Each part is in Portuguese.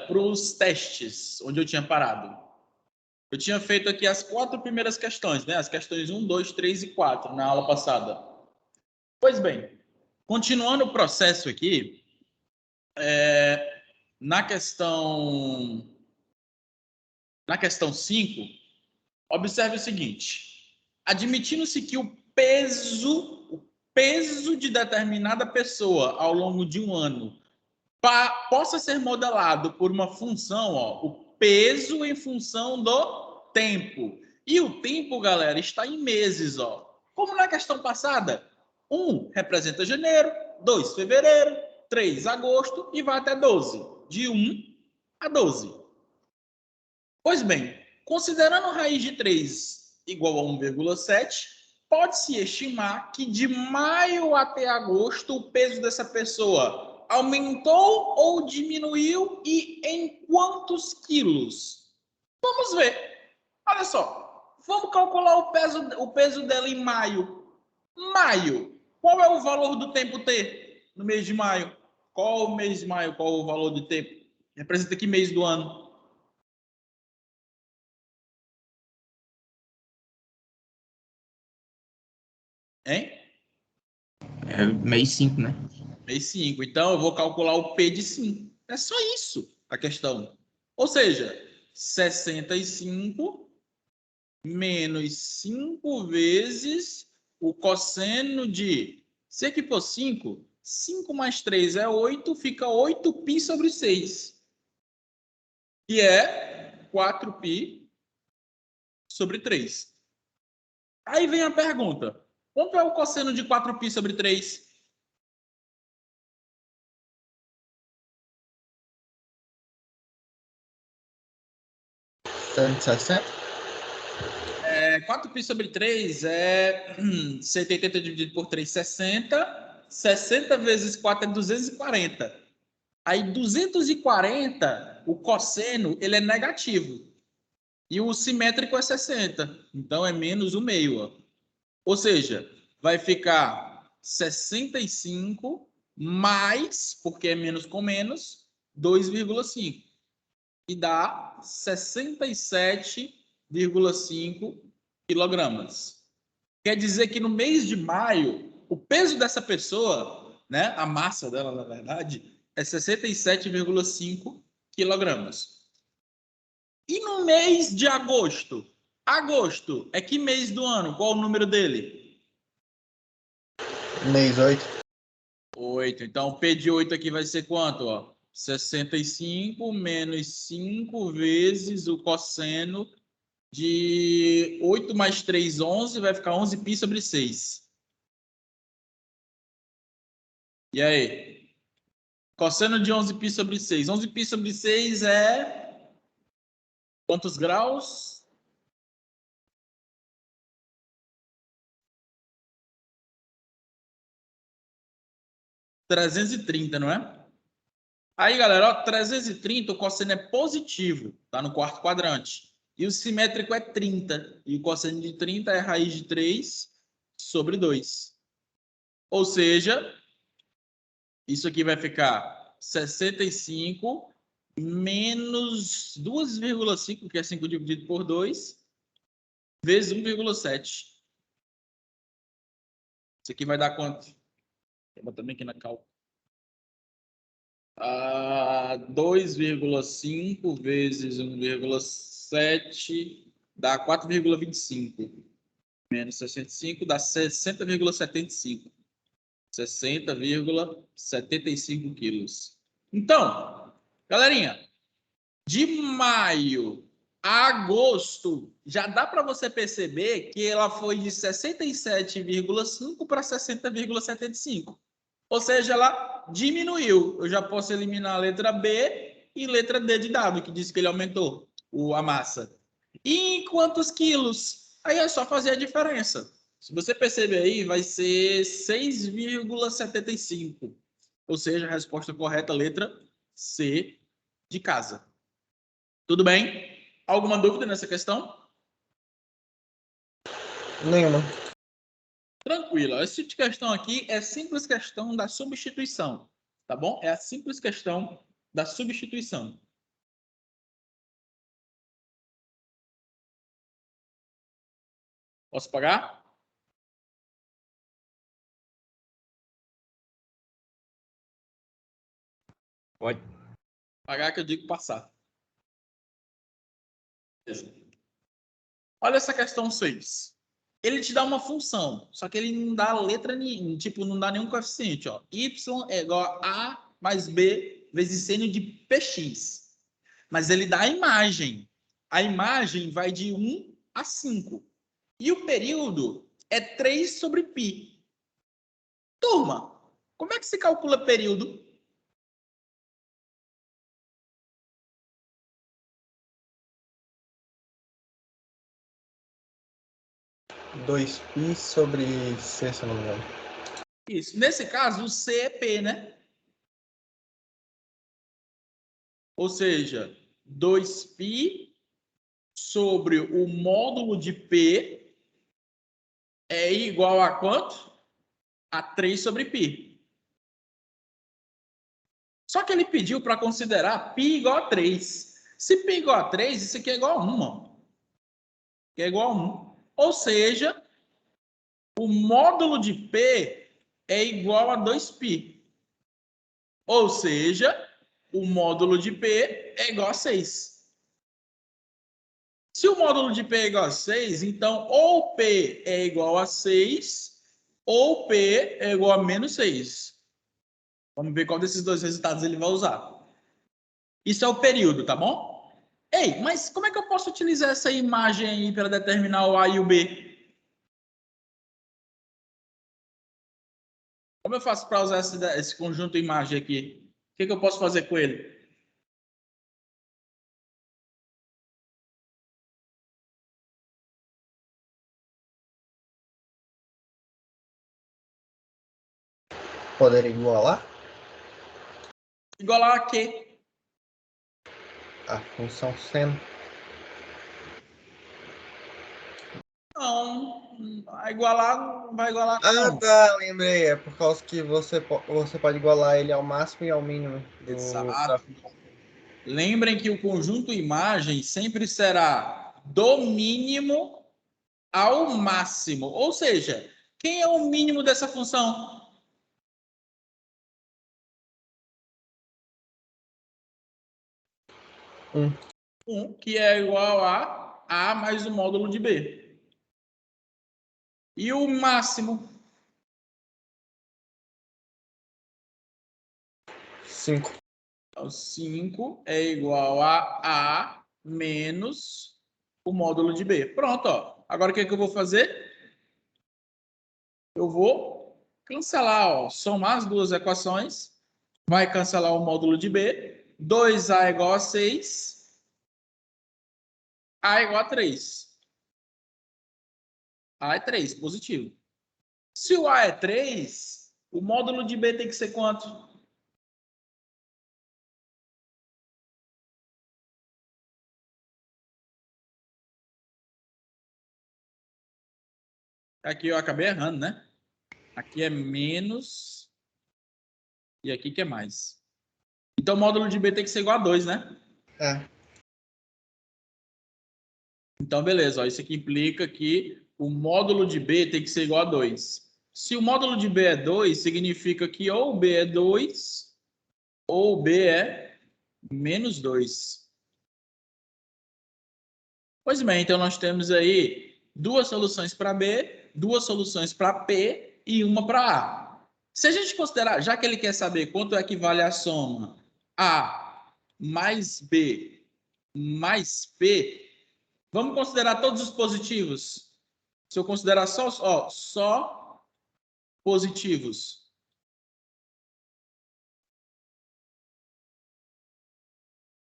para os testes, onde eu tinha parado. Eu tinha feito aqui as 4 primeiras questões, né? As questões 1, 2, 3 e 4, na aula passada. Pois bem, continuando o processo aqui, na questão 5, observe o seguinte. Admitindo-se que o peso de determinada pessoa ao longo de um ano possa ser modelado por uma função, o peso em função do tempo. E o tempo, galera, está em meses, Como na questão passada, 1 representa janeiro, 2 fevereiro, 3 agosto e vai até 12. De 1 a 12. Pois bem, considerando raiz de 3 igual a 1,7, pode-se estimar que de maio até agosto o peso dessa pessoa aumentou ou diminuiu e em quantos quilos? Vamos ver. Olha só, vamos calcular o peso dela em maio. Maio, qual é o valor do tempo T no mês de maio? Qual o mês de maio? Qual o valor do tempo? Representa que mês do ano? Hein? Mês 5, né? Mês 5. Então, eu vou calcular o P de 5. É só isso a questão. Ou seja, 65 menos 5 vezes o cosseno de... Se aqui for 5, 5 mais 3 é 8, fica 8π sobre 6. Que é 4π sobre 3. Aí vem a pergunta. Quanto é o cosseno de 4π sobre 3? 60? 4π sobre 3 é 180 dividido por 3, 60. 60 vezes 4 é 240. Aí 240, o cosseno, ele é negativo. E o simétrico é 60. Então é menos o meio. Ou seja, vai ficar 65 mais, porque é menos com menos, 2,5. E dá 67,5 quilogramas. Quer dizer que no mês de maio, o peso dessa pessoa, né, a massa dela, na verdade, é 67,5 quilogramas. E no mês de agosto? Agosto é que mês do ano? Qual o número dele? Mês 8. 8. Então, o P de 8 aqui vai ser quanto? 65 menos 5 vezes o cosseno de 8 mais 3, 11, vai ficar 11π sobre 6. E aí? Cosseno de 11π sobre 6. 11π sobre 6 é quantos graus? ,330, não é? Aí, galera, 330, o cosseno é positivo, tá no quarto quadrante. E o simétrico é 30. E o cosseno de 30 é raiz de 3 sobre 2. Ou seja, isso aqui vai ficar 65 menos 2,5, que é 5 dividido por 2, vezes 1,7. Isso aqui vai dar quanto? Vou botar também aqui na cálculo. 2,5 vezes 1,7 dá 4,25. Menos 65 dá 60,75. 60,75 quilos. Então, galerinha, de maio a agosto, já dá para você perceber que ela foi de 67,5 para 60,75. Ou seja, ela diminuiu. Eu já posso eliminar a letra B e letra D de dado, que diz que ele aumentou a massa. E em quantos quilos? Aí é só fazer a diferença. Se você perceber aí, vai ser 6,75. Ou seja, a resposta correta, letra C de casa. Tudo bem? Alguma dúvida nessa questão? Nenhuma. Tranquilo. Esse tipo de questão aqui é simples questão da substituição. Tá bom? É a simples questão da substituição. Posso pagar? Pode. Pagar que eu digo passar. Olha essa questão 6. Ele te dá uma função, só que ele não dá letra nenhuma, tipo, não dá nenhum coeficiente. Ó. Y é igual a A mais B vezes seno de PX. Mas ele dá a imagem. A imagem vai de 1 a 5. E o período é 3 sobre π. Turma, como é que se calcula período? Dois π sobre C, se eu não me engano. Isso. Nesse caso, o C é P, né? Ou seja, 2π sobre o módulo de P é igual a quanto? A 3 sobre π. Só que ele pediu para considerar π igual a 3. Se π igual a 3, isso aqui é igual a 1. Ó. É igual a 1. Ou seja, o módulo de P é igual a 2π. Ou seja, o módulo de P é igual a 6. Se o módulo de P é igual a 6, então ou P é igual a 6 ou P é igual a menos 6. Vamos ver qual desses dois resultados ele vai usar. Isso é o período, tá bom? Ei, mas como é que eu posso utilizar essa imagem aí para determinar o A e o B? Como eu faço para usar esse conjunto imagem aqui? O que eu posso fazer com ele? Poder igualar Igualar a quê? a função seno. Não, não vai igualar não. Tá, lembrei. É por causa que você pode igualar ele ao máximo e ao mínimo da Exato. Lembrem que o conjunto imagem sempre será do mínimo ao máximo. Ou seja, quem é o mínimo dessa função? um. 1, que é igual a A mais o módulo de B. E o máximo? 5. Então, 5 é igual a A menos o módulo de B. Pronto, ó. Agora o que eu vou fazer? Eu vou cancelar, ó, somar as duas equações. Vai cancelar o módulo de B. 2A é igual a 6. A é igual a 3. A é 3, positivo. Se o A é 3, o módulo de B tem que ser quanto? Aqui eu acabei errando, né? Aqui é menos e aqui que é mais. Então o módulo de B tem que ser igual a 2, né? É. Então, beleza. Ó, isso aqui implica que o módulo de B tem que ser igual a 2. Se o módulo de B é 2, significa que ou B é 2 ou B é menos 2. Pois bem, então nós temos aí duas soluções para B, duas soluções para P e uma para A. Se a gente considerar, já que ele quer saber quanto equivale a soma A mais B mais P, vamos considerar todos os positivos. Se eu considerar só positivos,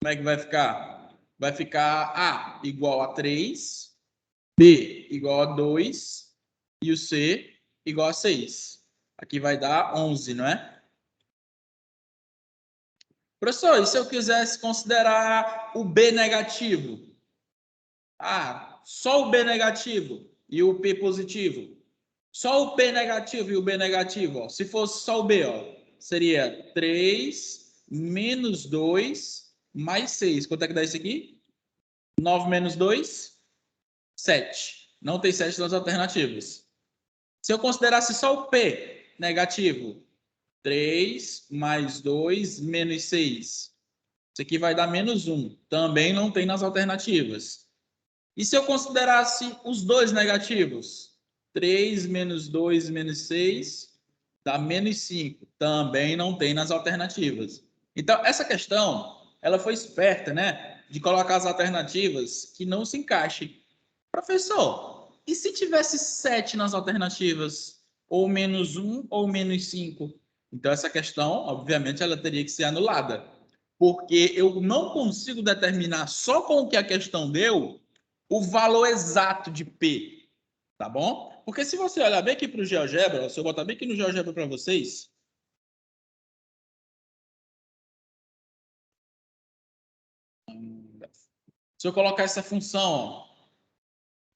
como é que vai ficar? Vai ficar A igual a 3, B igual a 2 e o C igual a 6. Aqui vai dar 11, não é? Professor, e se eu quisesse considerar o B negativo? Ah, só o B negativo e o P positivo. Só o P negativo e o B negativo. Ó. Se fosse só o B, ó, seria 3 menos 2 mais 6. Quanto é que dá isso aqui? 9 menos 2? 7. Não tem 7 nas alternativas. Se eu considerasse só o P negativo, 3 mais 2 menos 6. Isso aqui vai dar menos 1. Também não tem nas alternativas. E se eu considerasse os dois negativos? 3 menos 2 menos 6 dá menos 5. Também não tem nas alternativas. Então, essa questão, ela foi esperta, né? De colocar as alternativas que não se encaixem. Professor, e se tivesse 7 nas alternativas? Ou menos 1 ou menos 5? Então, essa questão, obviamente, ela teria que ser anulada. Porque eu não consigo determinar só com o que a questão deu o valor exato de P, tá bom? Porque se você olhar bem aqui para o GeoGebra, se eu botar bem aqui no GeoGebra para vocês, se eu colocar essa função,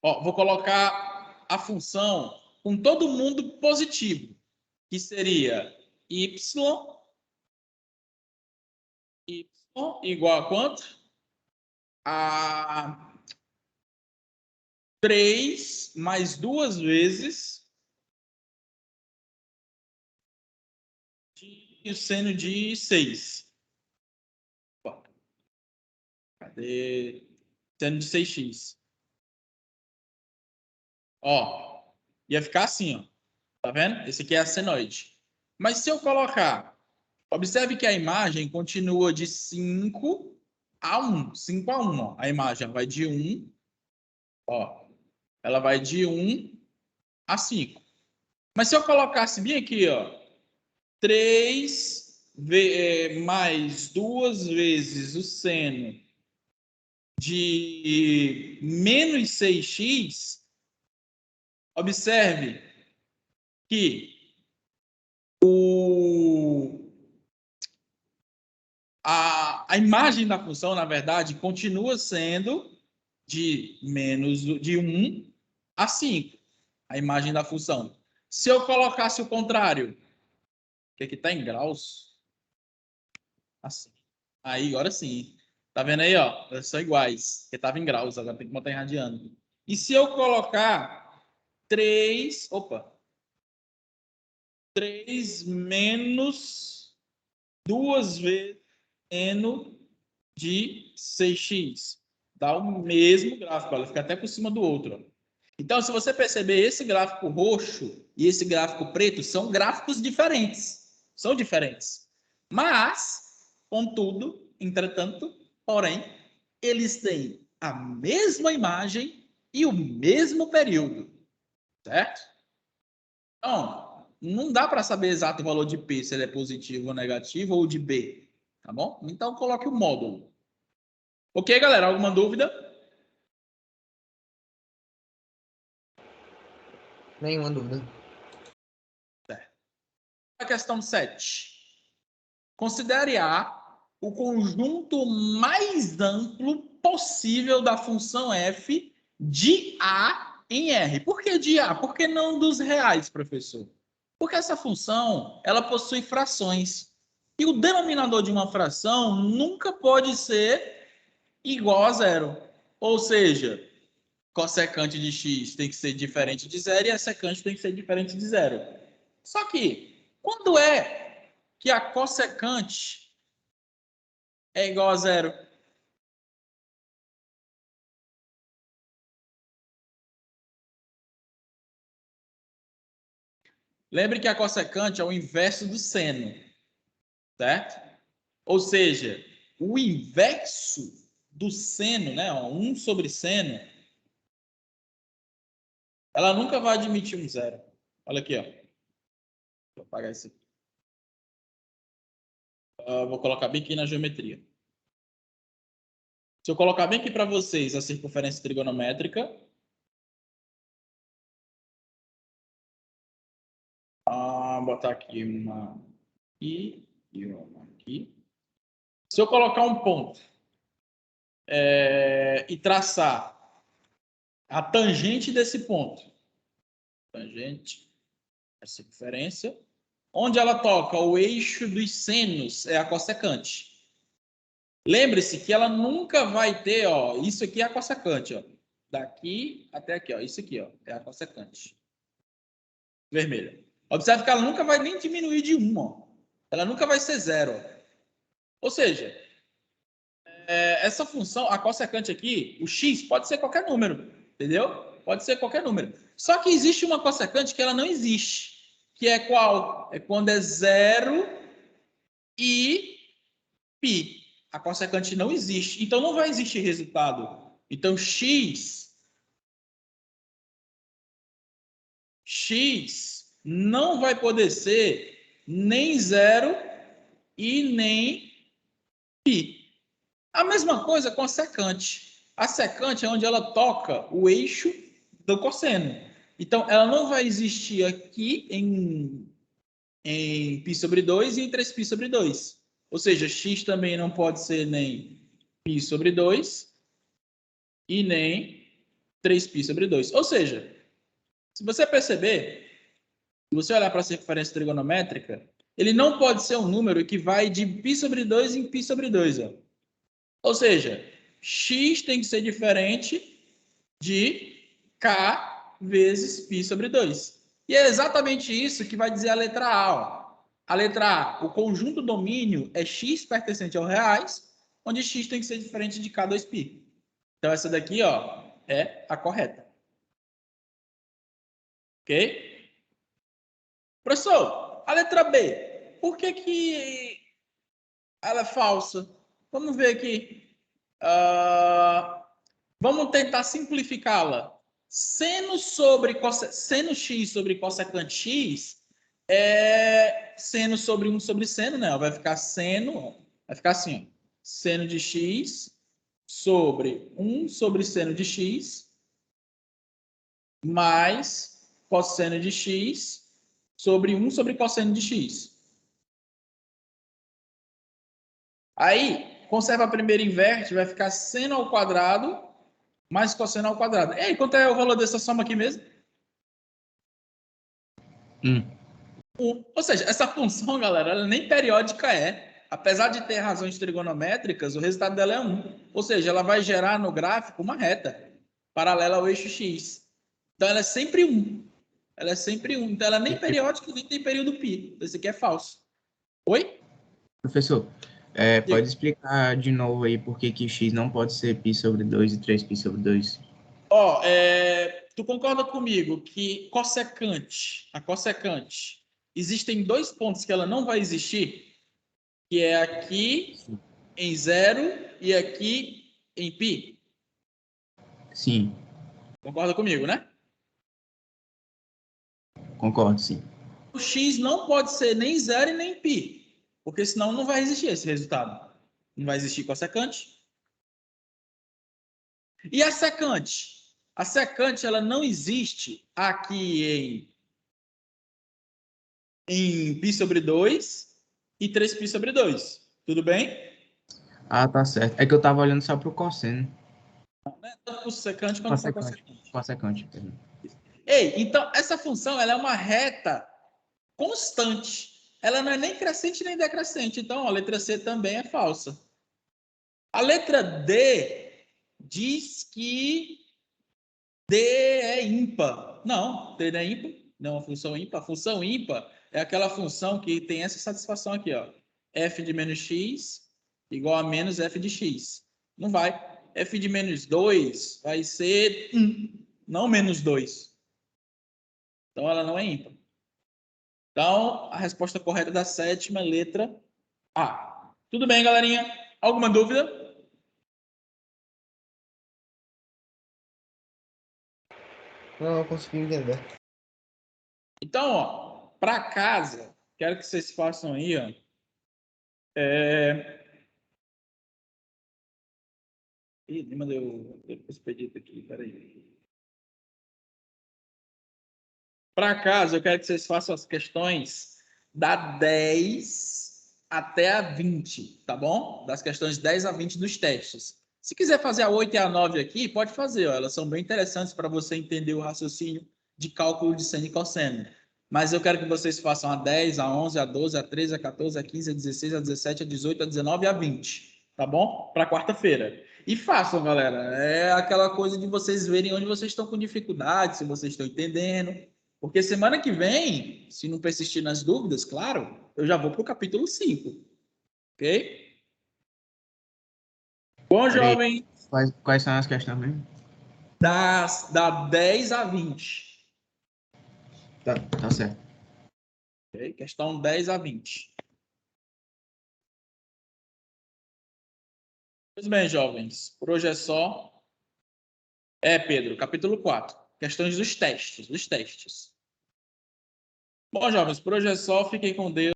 ó, vou colocar a função com todo mundo positivo, que seria y igual a quanto? A 3 mais 2 vezes o seno de 6. Cadê? Seno de 6x. Ó, ia ficar assim, ó. Tá vendo? Esse aqui é a senoide. Mas se eu colocar, observe que a imagem continua de 5 a 1. 5 a 1, ó. A imagem vai de 1, ó. Ela vai de 1 a 5. Mas se eu colocasse bem aqui, ó, 3 mais 2 vezes o seno de menos 6x, observe que a imagem da função, na verdade, continua sendo de menos de 1 a 5, a imagem da função. Se eu colocasse o contrário, que aqui está em graus, assim. Aí, agora sim. Tá vendo aí, ó? Elas são iguais. Porque estava em graus, agora tem que botar em radiano. E se eu colocar 3 menos 2 vezes seno de 6x. Dá o mesmo gráfico, ela fica até por cima do outro. Então, se você perceber, esse gráfico roxo e esse gráfico preto são gráficos diferentes. São diferentes. Mas, contudo, entretanto, porém, eles têm a mesma imagem e o mesmo período. Certo? Então, não dá para saber exato o valor de P, se ele é positivo ou negativo, ou de B. Tá bom? Então, coloque o módulo. Ok, galera? Alguma dúvida? Nenhuma dúvida. Certo. A questão 7. Considere A o conjunto mais amplo possível da função f de A em R. Por que de A? Por que não dos reais, professor? Porque essa função, ela possui frações. E o denominador de uma fração nunca pode ser igual a zero. Ou seja, cossecante de x tem que ser diferente de zero e a secante tem que ser diferente de zero. Só que, quando é que a cossecante é igual a zero? Lembre que a cossecante é o inverso do seno, certo? Ou seja, o inverso do seno, né, 1 sobre seno, ela nunca vai admitir um zero. Olha aqui, ó. Vou apagar isso aqui. Vou colocar bem aqui na geometria. Se eu colocar bem aqui para vocês a circunferência trigonométrica, botar aqui uma aqui e uma aqui. Se eu colocar um ponto e traçar a tangente desse ponto, tangente, a circunferência, onde ela toca o eixo dos senos é a cossecante. Lembre-se que ela nunca vai ter, ó, isso aqui é a cossecante, ó. daqui até aqui, ó. Isso aqui, ó, é a cossecante. Vermelha. Observe que ela nunca vai nem diminuir de 1, ó. Ela nunca vai ser 0. Ou seja, essa função, a cossecante aqui, o x pode ser qualquer número, entendeu? Pode ser qualquer número. Só que existe uma cossecante que ela não existe, que é qual? É quando é 0 e π. A cossecante não existe, então não vai existir resultado. Então x não vai poder ser nem 0 e nem π. A mesma coisa com a secante. A secante é onde ela toca o eixo do cosseno. Então, ela não vai existir aqui em π sobre 2 e em 3π sobre 2. Ou seja, x também não pode ser nem π sobre 2 e nem 3π sobre 2. Ou seja, se você perceber, se você olhar para essa referência trigonométrica, ele não pode ser um número que vai de π sobre 2 em π sobre 2. Ó. Ou seja, x tem que ser diferente de k vezes π sobre 2. E é exatamente isso que vai dizer a letra A. Ó. A letra A, o conjunto domínio é x pertencente aos reais, onde x tem que ser diferente de k2π. Então, essa daqui ó, é a correta. Ok? Professor, a letra B, por que ela é falsa? Vamos ver aqui. Vamos tentar simplificá-la. Seno x sobre cossecante x é seno sobre 1 sobre seno, né? Vai ficar seno, vai ficar assim, ó. Seno de x sobre 1 sobre seno de x mais cosseno de x sobre 1 sobre cosseno de x. Aí, conserva a primeira inverte, vai ficar seno ao quadrado mais cosseno ao quadrado. E aí, quanto é o valor dessa soma aqui mesmo? 1. Ou seja, essa função, galera, ela nem periódica é. Apesar de ter razões trigonométricas, o resultado dela é 1. Ou seja, ela vai gerar no gráfico uma reta paralela ao eixo x. Então, ela é sempre 1. Ela é sempre 1. Então, ela nem periódica, nem tem período π. Esse aqui é falso. Oi? Professor, pode explicar de novo aí por que x não pode ser π sobre 2 e 3π sobre 2? Ó, tu concorda comigo que a cossecante, existem 2 pontos que ela não vai existir, que é aqui em 0 e aqui em π? Sim. Concorda comigo, né? Concordo, sim. O x não pode ser nem 0 e nem π, porque senão não vai existir esse resultado. Não vai existir cossecante. E a secante? A secante, ela não existe aqui em π sobre 2 e 3π sobre 2. Tudo bem? Ah, tá certo. É que eu tava olhando só pro cosseno. Não é tanto para o secante quanto para o cossecante. Cossecante. Ei, então essa função ela é uma reta constante. Ela não é nem crescente nem decrescente. Então, a letra C também é falsa. A letra D diz que D é ímpar. Não, D não é ímpar. Não é uma função ímpar. A função ímpar é aquela função que tem essa satisfação aqui, ó. F de menos x igual a menos f de x. Não vai. F de menos 2 vai ser 1, não menos 2. Então, ela não é ímpar. Então, a resposta correta da 7ª é letra A. Tudo bem, galerinha? Alguma dúvida? Não consegui entender. Então, ó, para casa, quero que vocês façam aí, ó. Ih, me mandou esse pedido aqui, peraí. Para casa, eu quero que vocês façam as questões da 10 até a 20, tá bom? Das questões 10 a 20 dos testes. Se quiser fazer a 8 e a 9 aqui, pode fazer, ó. Elas são bem interessantes para você entender o raciocínio de cálculo de seno e cosseno. Mas eu quero que vocês façam a 10, a 11, a 12, a 13, a 14, a 15, a 16, a 17, a 18, a 19 e a 20, tá bom? Para quarta-feira. E façam, galera. É aquela coisa de vocês verem onde vocês estão com dificuldade, se vocês estão entendendo. Porque semana que vem, se não persistir nas dúvidas, claro, eu já vou para o capítulo 5. Ok? Bom, Peraí, jovem, quais são as questões mesmo? da 10 a 20. Tá certo. Ok? Questão 10 a 20. Pois bem, jovens, por hoje é só. Pedro, capítulo 4. Questões dos testes. Bom, jovens, por hoje é só. Fiquem com Deus.